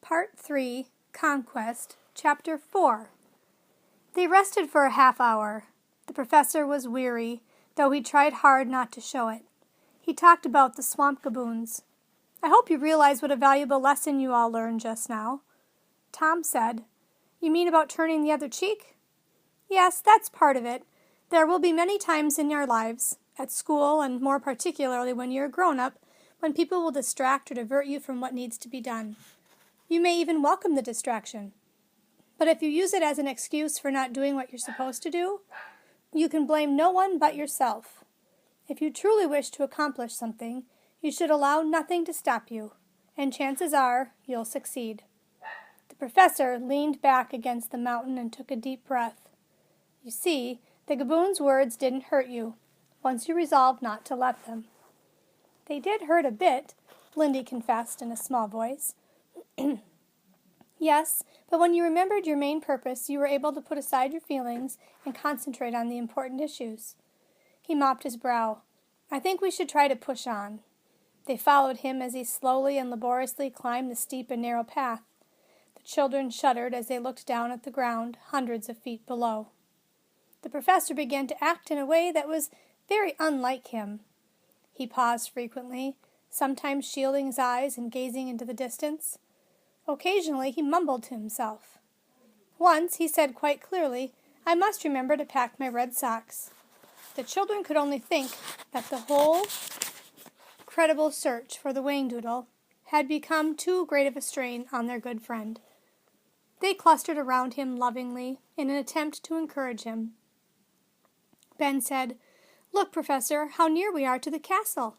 Part 3, Conquest, Chapter 4. They rested for a half hour. The professor was weary, though he tried hard not to show it. He talked about the swamp gaboons. "I hope you realize what a valuable lesson you all learned just now." Tom said, "You mean about turning the other cheek?" "Yes, that's part of it. There will be many times in your lives, at school and more particularly when you're a grown-up, when people will distract or divert you from what needs to be done. You may even welcome the distraction. But if you use it as an excuse for not doing what you're supposed to do, you can blame no one but yourself. If you truly wish to accomplish something, you should allow nothing to stop you, and chances are you'll succeed." The professor leaned back against the mountain and took a deep breath. "You see, the gaboon's words didn't hurt you, once you resolved not to let them." "They did hurt a bit," Lindy confessed in a small voice. "Yes, but when you remembered your main purpose, you were able to put aside your feelings and concentrate on the important issues." He mopped his brow. "I think we should try to push on." They followed him as he slowly and laboriously climbed the steep and narrow path. The children shuddered as they looked down at the ground, hundreds of feet below. The professor began to act in a way that was very unlike him. He paused frequently, sometimes shielding his eyes and gazing into the distance. Occasionally he mumbled to himself. Once he said quite clearly, "I must remember to pack my red socks." The children could only think that the whole credible search for the whangdoodle had become too great of a strain on their good friend. They clustered around him lovingly in an attempt to encourage him. Ben said, "Look, Professor, how near we are to the castle."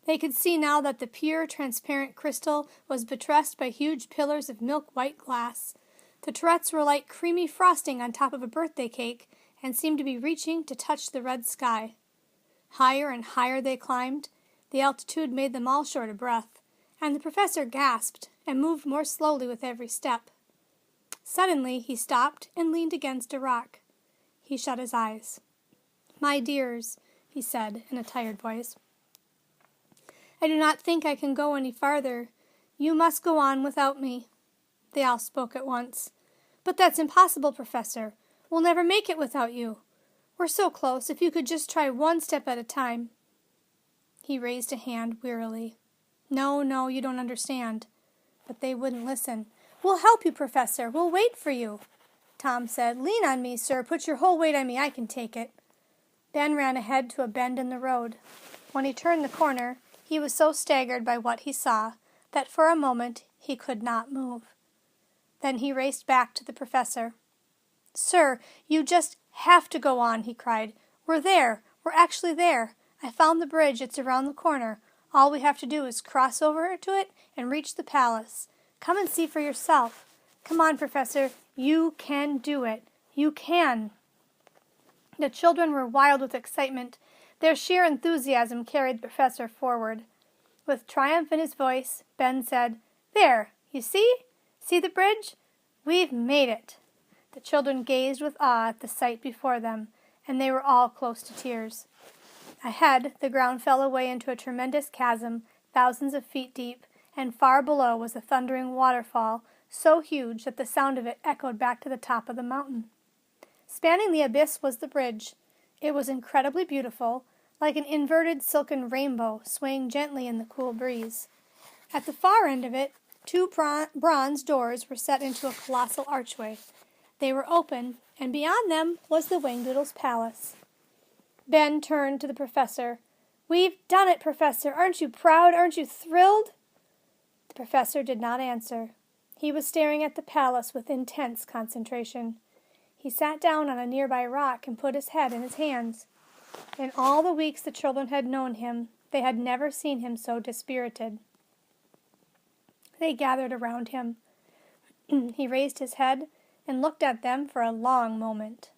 They could see now that the pure, transparent crystal was buttressed by huge pillars of milk-white glass. The turrets were like creamy frosting on top of a birthday cake and seemed to be reaching to touch the red sky. Higher and higher they climbed. The altitude made them all short of breath, and the professor gasped and moved more slowly with every step. Suddenly he stopped and leaned against a rock. He shut his eyes. "My dears," he said in a tired voice, "I do not think I can go any farther. You must go on without me." They all spoke at once. "But that's impossible, Professor. We'll never make it without you. We're so close, if you could just try one step at a time." He raised a hand wearily. No, you don't understand." But they wouldn't listen. "We'll help you, Professor. We'll wait for you." Tom said, "Lean on me, sir. Put your whole weight on me. I can take it." Ben ran ahead to a bend in the road. When he turned the corner, he was so staggered by what he saw that for a moment he could not move. Then he raced back to the professor. "Sir, you just have to go on," he cried. "We're there. We're actually there. I found the bridge. It's around the corner. All we have to do is cross over to it and reach the palace. Come and see for yourself. Come on, Professor. You can do it. You can." The children were wild with excitement. Their sheer enthusiasm carried the professor forward. With triumph in his voice, Ben said, "There, you see? See the bridge? We've made it." The children gazed with awe at the sight before them, and they were all close to tears. Ahead, the ground fell away into a tremendous chasm, thousands of feet deep, and far below was a thundering waterfall, so huge that the sound of it echoed back to the top of the mountain. Spanning the abyss was the bridge. It was incredibly beautiful, like an inverted silken rainbow swaying gently in the cool breeze. At the far end of it, two bronze doors were set into a colossal archway. They were open, and beyond them was the whangdoodle's palace. Ben turned to the professor. "We've done it, Professor. Aren't you proud? Aren't you thrilled?" The professor did not answer. He was staring at the palace with intense concentration. He sat down on a nearby rock and put his head in his hands. In all the weeks the children had known him, they had never seen him so dispirited. They gathered around him. He raised his head and looked at them for a long moment.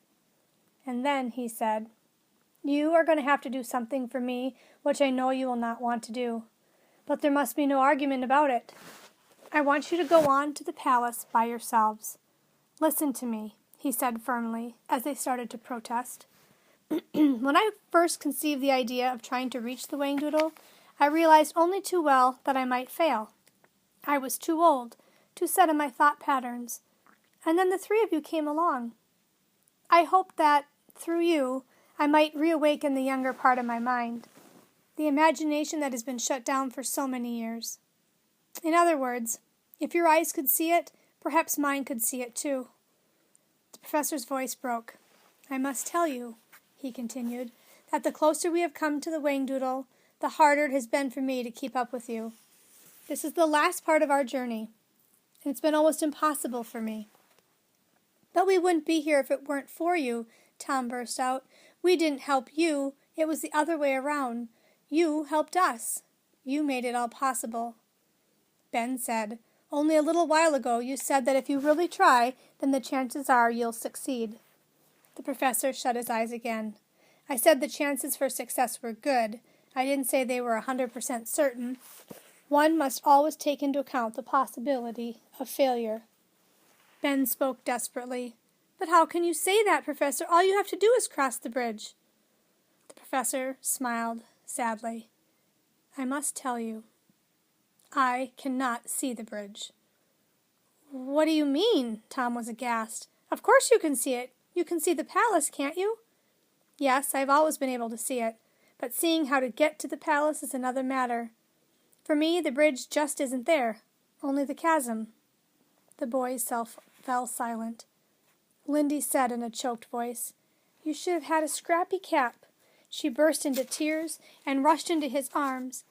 And then he said, "You are going to have to do something for me which I know you will not want to do. But there must be no argument about it. I want you to go on to the palace by yourselves. Listen to me," he said firmly, as they started to protest. "When I first conceived the idea of trying to reach the whangdoodle, I realized only too well that I might fail. I was too old, too set in my thought patterns. And then the three of you came along. I hoped that, through you, I might reawaken the younger part of my mind, the imagination that has been shut down for so many years. In other words, if your eyes could see it, perhaps mine could see it too. The professor's voice broke. I must tell you, he continued, that the closer we have come to the Whangdoodle, the harder it has been for me to keep up with you. This is the last part of our journey, and it's been almost impossible for me. But we wouldn't be here if it weren't for you, Tom burst out. We didn't help you. It was the other way around. You helped us. You made it all possible. Ben said, only a little while ago you said that if you really try, then the chances are you'll succeed. The professor shut his eyes again. I said the chances for success were good. I didn't say they were 100% certain. One must always take into account the possibility of failure. Ben spoke desperately. But how can you say that, Professor? All you have to do is cross the bridge. The professor smiled sadly. I must tell you, I cannot see the bridge. What do you mean? Tom was aghast. Of course you can see it. You can see the palace, can't you? Yes, I've always been able to see it, but seeing how to get to the palace is another matter. For me, the bridge just isn't there, only the chasm. The boys fell silent. Lindy said in a choked voice, You should have had a scrappy cap. She burst into tears and rushed into his arms.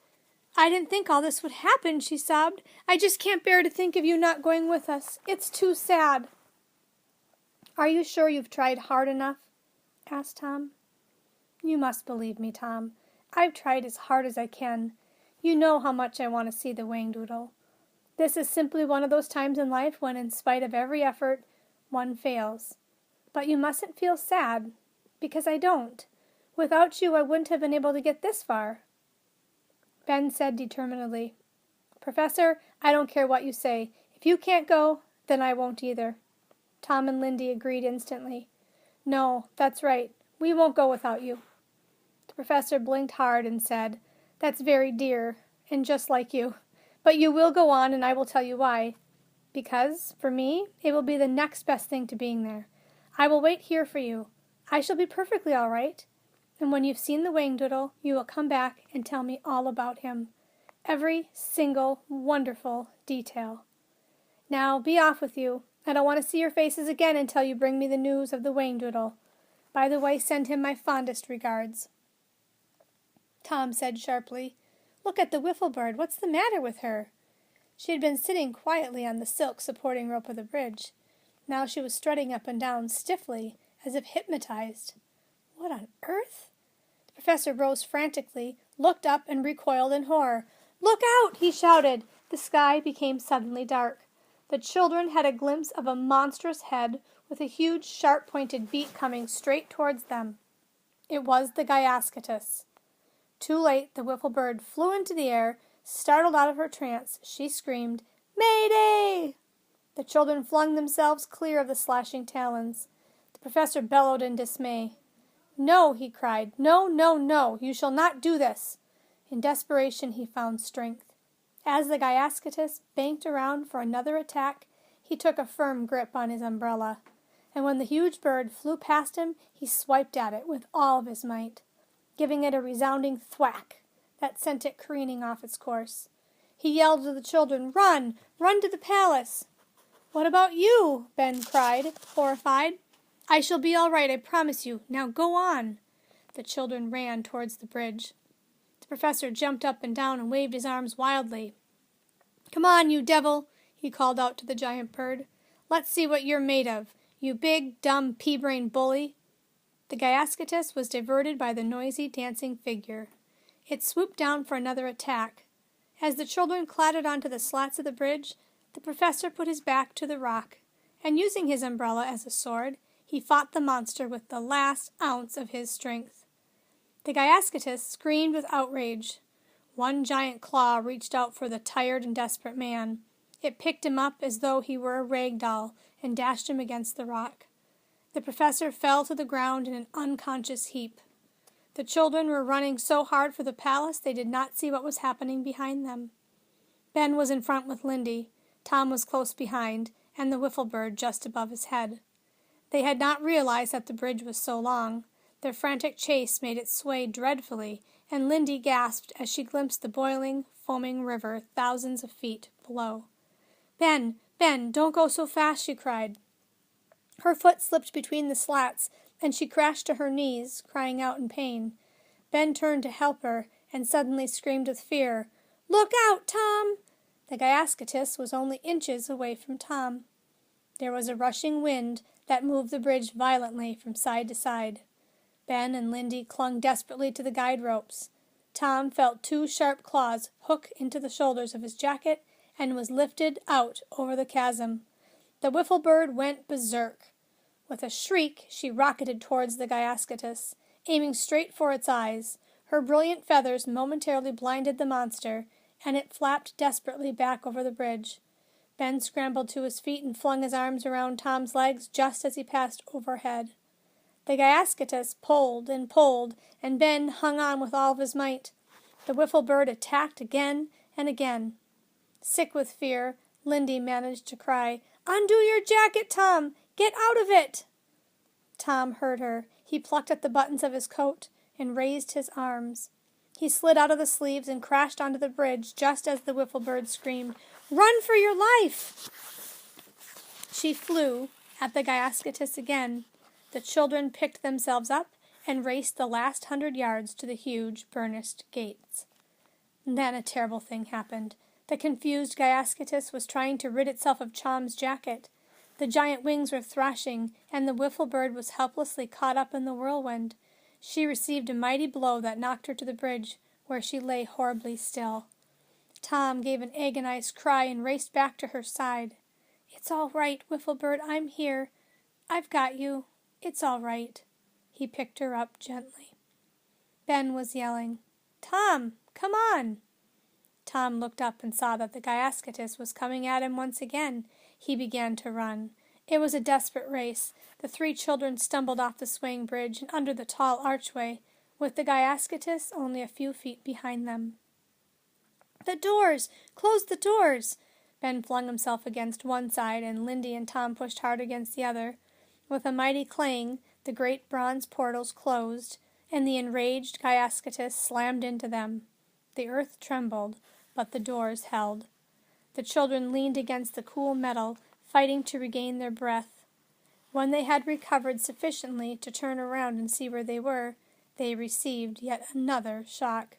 I didn't think all this would happen, she sobbed. I just can't bear to think of you not going with us. It's too sad. Are you sure you've tried hard enough? Asked Tom. You must believe me, Tom. I've tried as hard as I can. You know how much I want to see the Whangdoodle. This is simply one of those times in life when, in spite of every effort, one fails. But you mustn't feel sad, because I don't. Without you, I wouldn't have been able to get this far. Ben said determinedly, Professor, I don't care what you say. If you can't go, then I won't either. Tom and Lindy agreed instantly. No, that's right. We won't go without you. The professor blinked hard and said, That's very dear, and just like you. But you will go on, and I will tell you why. Because, for me, it will be the next best thing to being there. I will wait here for you. I shall be perfectly all right. And when you've seen the Whangdoodle, you will come back and tell me all about him. Every single wonderful detail. Now, be off with you. I don't want to see your faces again until you bring me the news of the Whangdoodle. By the way, send him my fondest regards. Tom said sharply, Look at the wiffle bird. What's the matter with her? She had been sitting quietly on the silk supporting rope of the bridge. Now she was strutting up and down stiffly, as if hypnotized. What on earth? The professor rose frantically, looked up, and recoiled in horror. Look out! He shouted. The sky became suddenly dark. The children had a glimpse of a monstrous head with a huge, sharp-pointed beak coming straight towards them. It was the Gyascutus. Too late, the wiffle bird flew into the air. Startled out of her trance, she screamed, Mayday! The children flung themselves clear of the slashing talons. The professor bellowed in dismay. No, he cried. No, no, no. You shall not do this. In desperation, he found strength. As the Gyascutus banked around for another attack, he took a firm grip on his umbrella, and when the huge bird flew past him, he swiped at it with all of his might, giving it a resounding thwack that sent it careening off its course. He yelled to the children, Run! Run to the palace! What about you? Ben cried, horrified. I shall be all right, I promise you. Now go on. The children ran towards the bridge. The professor jumped up and down and waved his arms wildly. Come on, you devil, he called out to the giant bird. Let's see what you're made of, you big, dumb, pea-brained bully. The Gyascutus was diverted by the noisy, dancing figure. It swooped down for another attack. As the children clattered onto the slats of the bridge, the professor put his back to the rock, and using his umbrella as a sword, he fought the monster with the last ounce of his strength. The Gyascutus screamed with outrage. One giant claw reached out for the tired and desperate man. It picked him up as though he were a rag doll and dashed him against the rock. The professor fell to the ground in an unconscious heap. The children were running so hard for the palace they did not see what was happening behind them. Ben was in front with Lindy. Tom was close behind, and the wiffle bird just above his head. They had not realized that the bridge was so long. Their frantic chase made it sway dreadfully, and Lindy gasped as she glimpsed the boiling, foaming river thousands of feet below. "Ben, Ben, don't go so fast," she cried. Her foot slipped between the slats, and she crashed to her knees, crying out in pain. Ben turned to help her, and suddenly screamed with fear, "Look out, Tom!" The Gyascutus was only inches away from Tom. There was a rushing wind that moved the bridge violently from side to side. Ben and Lindy clung desperately to the guide ropes. Tom felt two sharp claws hook into the shoulders of his jacket and was lifted out over the chasm. The wiffle bird went berserk. With a shriek, she rocketed towards the Gyascutus, aiming straight for its eyes. Her brilliant feathers momentarily blinded the monster, and it flapped desperately back over the bridge. Ben scrambled to his feet and flung his arms around Tom's legs just as he passed overhead. The Gyascutus pulled, and Ben hung on with all of his might. The wiffle bird attacked again and again. Sick with fear, Lindy managed to cry, "Undo your jacket, Tom! Get out of it!" Tom heard her. He plucked at the buttons of his coat and raised his arms. He slid out of the sleeves and crashed onto the bridge just as the wiffle bird screamed, "Run for your life!" She flew at the Gyascutus again. The children picked themselves up and raced the last 100 yards to the huge, burnished gates. Then a terrible thing happened. The confused Gyascutus was trying to rid itself of Tom's jacket. The giant wings were thrashing, and the wiffle bird was helplessly caught up in the whirlwind. She received a mighty blow that knocked her to the bridge, where she lay horribly still. Tom gave an agonized cry and raced back to her side. "It's all right, wiffle bird, I'm here. I've got you. It's all right." He picked her up gently. Ben was yelling, "Tom, come on!" Tom looked up and saw that the Gyascutus was coming at him once again. He began to run. It was a desperate race. The three children stumbled off the swaying bridge and under the tall archway, with the Gyascutus only a few feet behind them. "The doors! Close the doors!" Ben flung himself against one side, and Lindy and Tom pushed hard against the other. With a mighty clang, the great bronze portals closed, and the enraged Gyascutus slammed into them. The earth trembled, but the doors held. The children leaned against the cool metal, fighting to regain their breath. When they had recovered sufficiently to turn around and see where they were, they received yet another shock.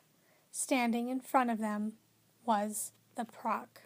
Standing in front of them was the Proc.